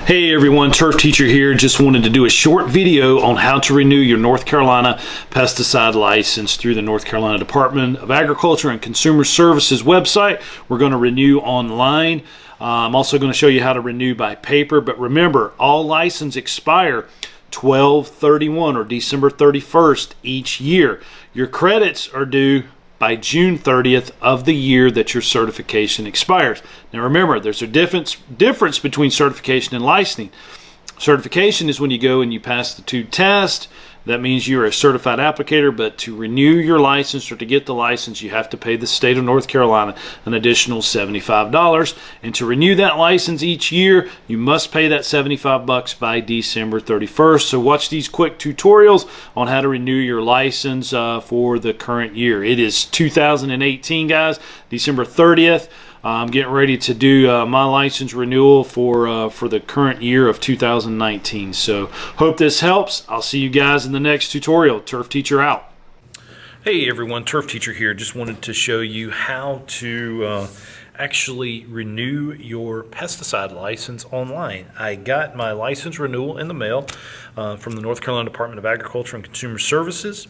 Hey everyone, Turf Teacher here. Just wanted to do a short video on how to renew your North Carolina pesticide license through the North Carolina Department of Agriculture and Consumer Services website. We're going to renew online. I'm also going to show you how to renew by paper, but remember, all licenses expire 12/31 or December 31st each year. Your credits are due by June 30th of the year that your certification expires. Now remember, there's a difference between certification and licensing. Certification is when you go and you pass the 2 tests. That means you're a certified applicator, but to renew your license or to get the license, you have to pay the state of North Carolina an additional $75. And to renew that license each year, you must pay that $75 by December 31st. So watch these quick tutorials on how to renew your license for the current year. It is 2018, guys, December 30th. I'm getting ready to do my license renewal for the current year of 2019. So hope this helps. I'll see you guys in the next tutorial. Turf Teacher out. Hey everyone, Turf Teacher here. Just wanted to show you how to actually renew your pesticide license online. I got my license renewal in the mail from the North Carolina Department of Agriculture and Consumer Services.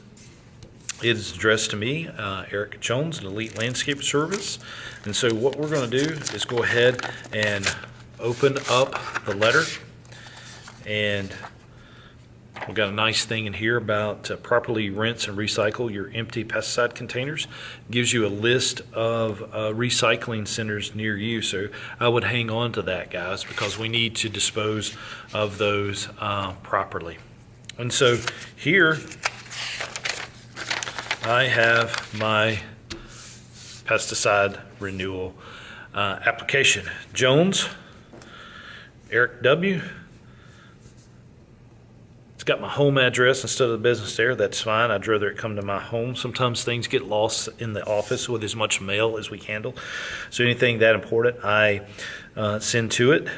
It is addressed to me, Eric Jones, an Elite Landscape Service. And so what we're going to do is go ahead and open up the letter. And we've got a nice thing in here about properly rinse and recycle your empty pesticide containers. It gives you a list of recycling centers near you. So I would hang on to that, guys, because we need to dispose of those properly. And so here I have my pesticide renewal application. Jones, Eric W. It's got my home address instead of the business there. That's fine. I'd rather it come to my home. Sometimes things get lost in the office with as much mail as we handle. So anything that important, I send to it.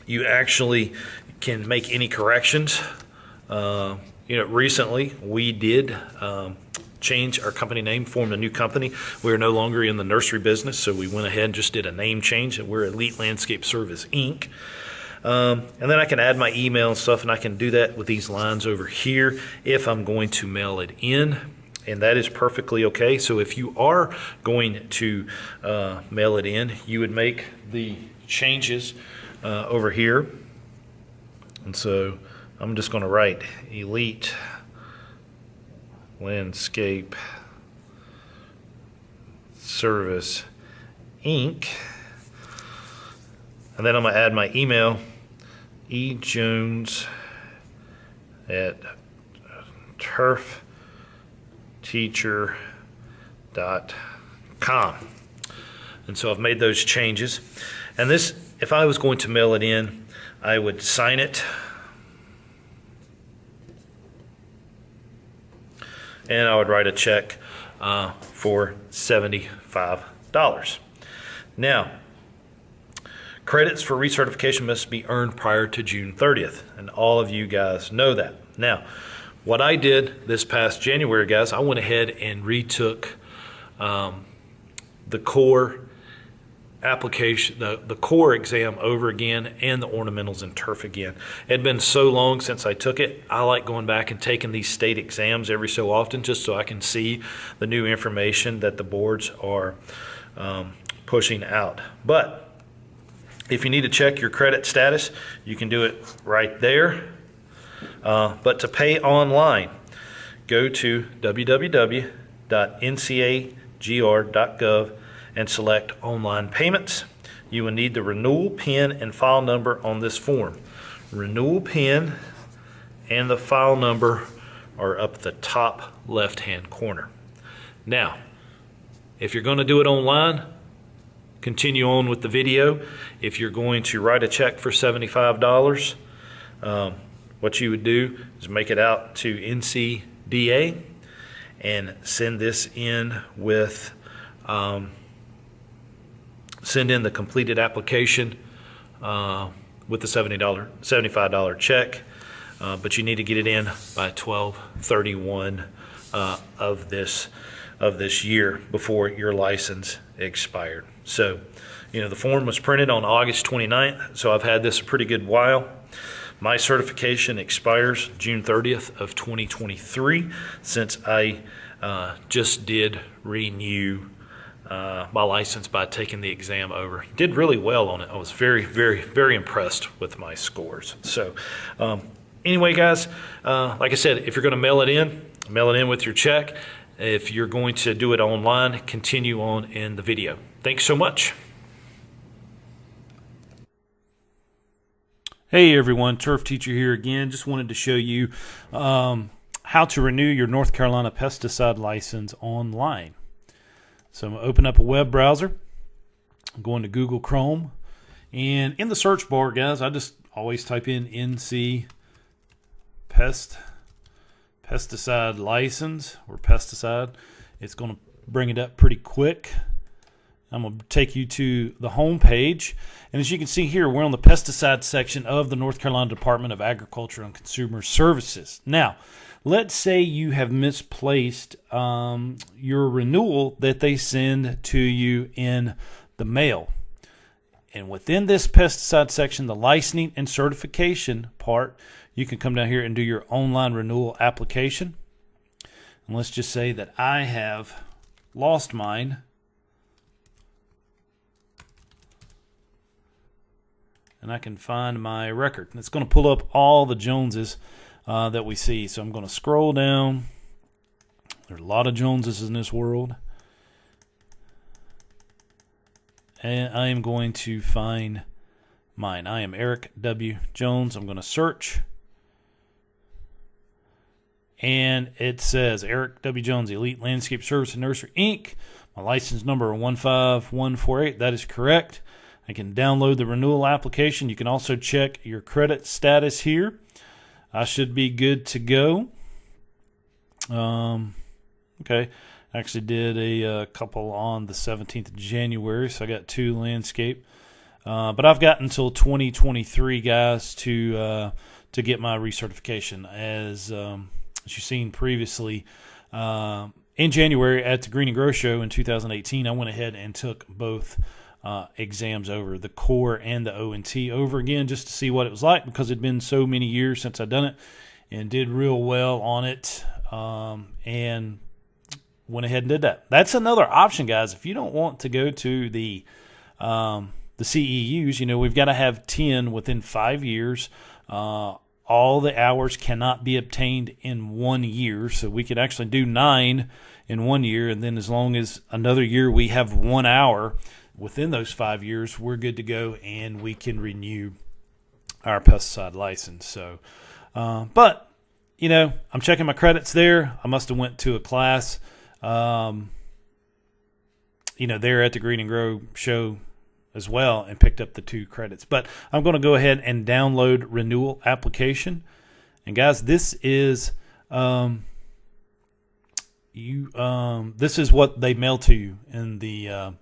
You actually can make any corrections. Recently we did change our company name, formed a new company. We're no longer in the nursery business, so we went ahead and just did a name change, and we're Elite Landscape Service, Inc. And then I can add my email and stuff, and I can do that with these lines over here if I'm going to mail it in, and that is perfectly okay. So if you are going to mail it in, you would make the changes over here. And so I'm just going to write Elite Landscape Service, Inc. And then I'm going to add my email, ejones@turfteacher.com. And so I've made those changes. And this, if I was going to mail it in, I would sign it, and I would write a check for $75. Now, credits for recertification must be earned prior to June 30th, and all of you guys know that. Now, what I did this past January, guys, I went ahead and retook the core application, the core exam over again, and the ornamentals and turf again. It had been so long since I took it. I like going back and taking these state exams every so often just so I can see the new information that the boards are pushing out. But if you need to check your credit status, you can do it right there. But to pay online, go to www.ncagr.gov and select online payments. You will need the renewal PIN and file number on this form. Renewal PIN and the file number are up the top left-hand corner. Now, if you're going to do it online, continue on with the video. If you're going to write a check for $75, what you would do is make it out to NCDA and send this in with send in the completed application with the $75 check, but you need to get it in by 12/31 of this year before your license expired. So The form was printed on August 29th, so I've had this a pretty good while. My certification expires June 30th of 2023, since I just did renew my license by taking the exam over. Did really well on it. I was very, very, very impressed with my scores. So anyway, guys, like I said, if you're going to mail it in with your check. If you're going to do it online, continue on in the video. Thanks so much. Hey everyone, Turf Teacher here again. Just wanted to show you how to renew your North Carolina pesticide license online. So I'm going to open up a web browser. I'm going to Google Chrome. And in the search bar, guys, I just always type in NC pesticide license or pesticide. It's going to bring it up pretty quick. I'm going to take you to the home page. And as you can see here, we're on the pesticide section of the North Carolina Department of Agriculture and Consumer Services. Now, let's say you have misplaced your renewal that they send to you in the mail. And within this pesticide section, the licensing and certification part, you can come down here and do your online renewal application. And let's just say that I have lost mine. And I can find my record. And it's going to pull up all the Joneses that we see. So I'm going to scroll down. There's a lot of Joneses in this world. And I am going to find mine. I am Eric W. Jones. I'm going to search. And it says Eric W. Jones, Elite Landscape Service and Nursery, Inc. My license number 15148. That is correct. I can download the renewal application. You can also check your credit status here. I should be good to go. Okay. I actually did a couple on the 17th of January, so I got 2 landscape. But I've got until 2023, guys, to get my recertification. As you've seen previously, in January at the Green and Grow Show in 2018, I went ahead and took both exams over, the core and the O&T over again, just to see what it was like, because it had been so many years since I'd done it, and did real well on it, and went ahead and did that. That's another option, guys. If you don't want to go to the CEUs, we've got to have 10 within 5 years. All the hours cannot be obtained in 1 year, so we could actually do 9 in 1 year, and then as long as another year we have 1 hour within those 5 years, we're good to go, and we can renew our pesticide license. So, but I'm checking my credits there. I must have went to a class, there at the Green and Grow Show as well, and picked up the 2 credits. But I'm going to go ahead and download renewal application. And guys, this is this is what they mail to you in the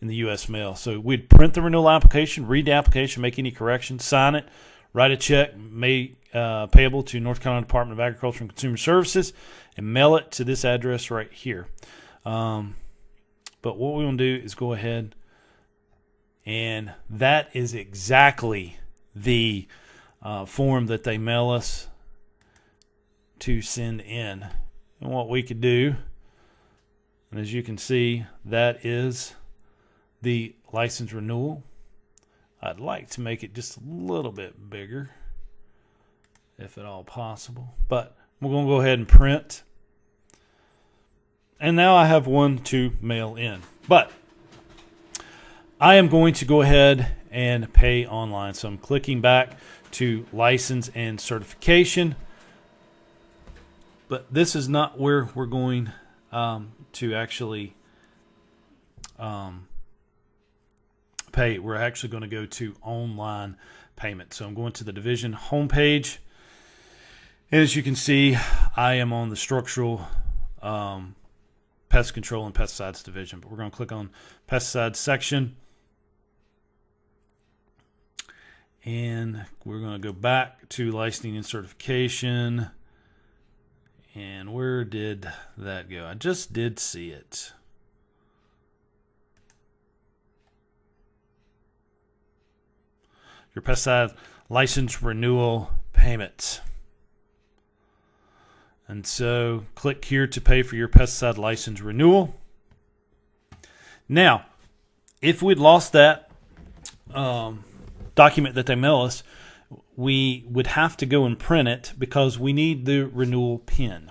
U.S. mail. So we'd print the renewal application, read the application, make any corrections, sign it, write a check payable to North Carolina Department of Agriculture and Consumer Services, and mail it to this address right here. But what we want to do is go ahead, and that is exactly the form that they mail us to send in. And what we could do, and as you can see, that is the license renewal. I'd like to make it just a little bit bigger, if at all possible. But we're going to go ahead and print. And now I have one to mail in. But I am going to go ahead and pay online. So I'm clicking back to license and certification. But this is not where we're going to actually pay. We're actually going to go to online payment. So I'm going to the division homepage. And as you can see, I am on the structural pest control and pesticides division. But we're going to click on pesticides section. And we're going to go back to licensing and certification. And where did that go? I just did see it. your pesticide license renewal payments. And so click here to pay for your pesticide license renewal. Now, if we'd lost that document that they mail us, we would have to go and print it because we need the renewal pin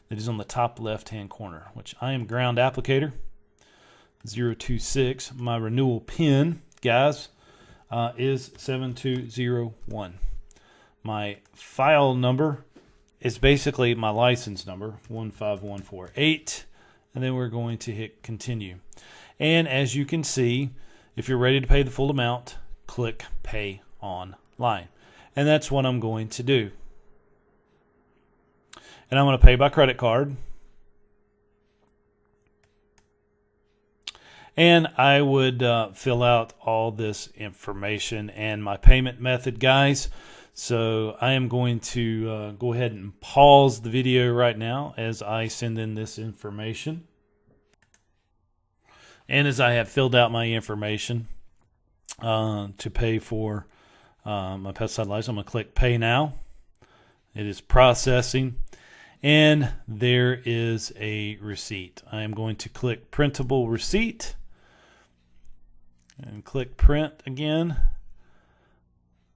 that is on the top left-hand corner, which I am ground applicator 026. My renewal pin, guys, is 7201. My file number is basically my license number, 15148, and then we're going to hit continue. And as you can see, if you're ready to pay the full amount, click Pay Online. And that's what I'm going to do. And I'm going to pay by credit card. And I would fill out all this information and my payment method, guys. So I am going to go ahead and pause the video right now as I send in this information. And as I have filled out my information to pay for my pesticide license, I'm going to click Pay Now. It is processing. And there is a receipt. I am going to click Printable Receipt. And click Print again.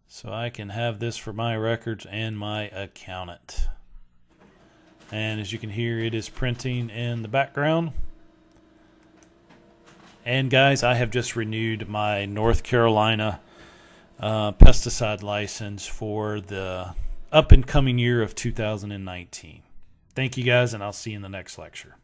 So I can have this for my records and my accountant. And as you can hear, it is printing in the background. And guys, I have just renewed my North Carolina pesticide license for the up and coming year of 2019. Thank you guys, and I'll see you in the next lecture.